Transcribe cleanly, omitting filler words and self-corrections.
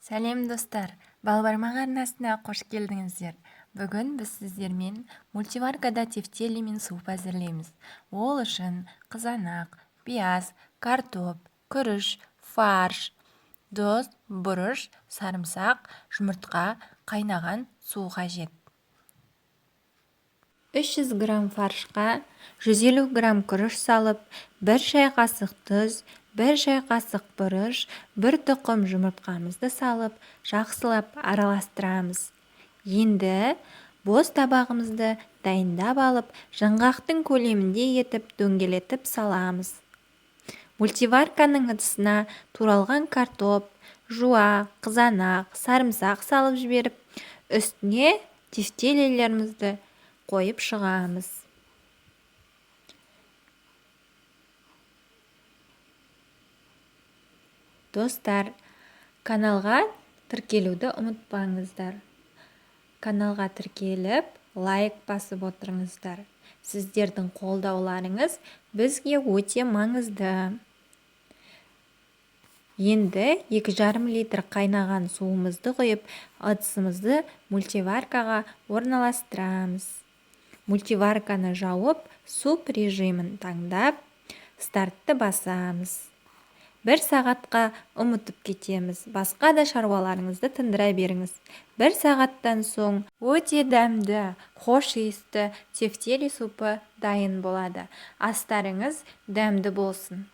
Сәлем достар, Балбармақ арнасына қош келдіңіздер. Бүгін біз сіздермен мультиваркада тефтели мен суп әзірлейміз. Ол үшін қызанақ, пияз, картоп, күріш, фарш, тұз, бұрыш, сарымсақ, жұмыртқа, қайнаған су қажет. 300 грамм фаршқа 150 грамм күріш салып, 1 шай қасық тұз, 1 шай қасық бұрыш, 1 тұқым жұмыртқамызды салып, жақсылап араластырамыз. Енді бос табағымызды дайындап алып, жаңғақтың көлемінде етіп дөңгелетіп саламыз. Мультиварканың ыдысына туралған картоп, жуа, қызанақ, сарымсақ салып жіберіп, үстіне тефтелилерімізді қойып шығамыз. Достар, каналға тіркелуді ұмытпаңыздар. Каналға тіркеліп, лайк басып отырыңыздар. Сіздердің қолдауларыңыз бізге өте маңызды. Енді 2,5 литр қайнаған суымызды құйып, ыдысымызды мультиваркаға орналастырамыз. Мультиварканы жауып, суп режимін таңдап, стартты басамыз. 1 сағатқа ұмытып кетеміз. Басқа да шаруаларыңызды тындыра беріңіз. 1 сағаттан соң өте дәмді, хош иісті тефтели супы дайын болады. Астарыңыз дәмді болсын.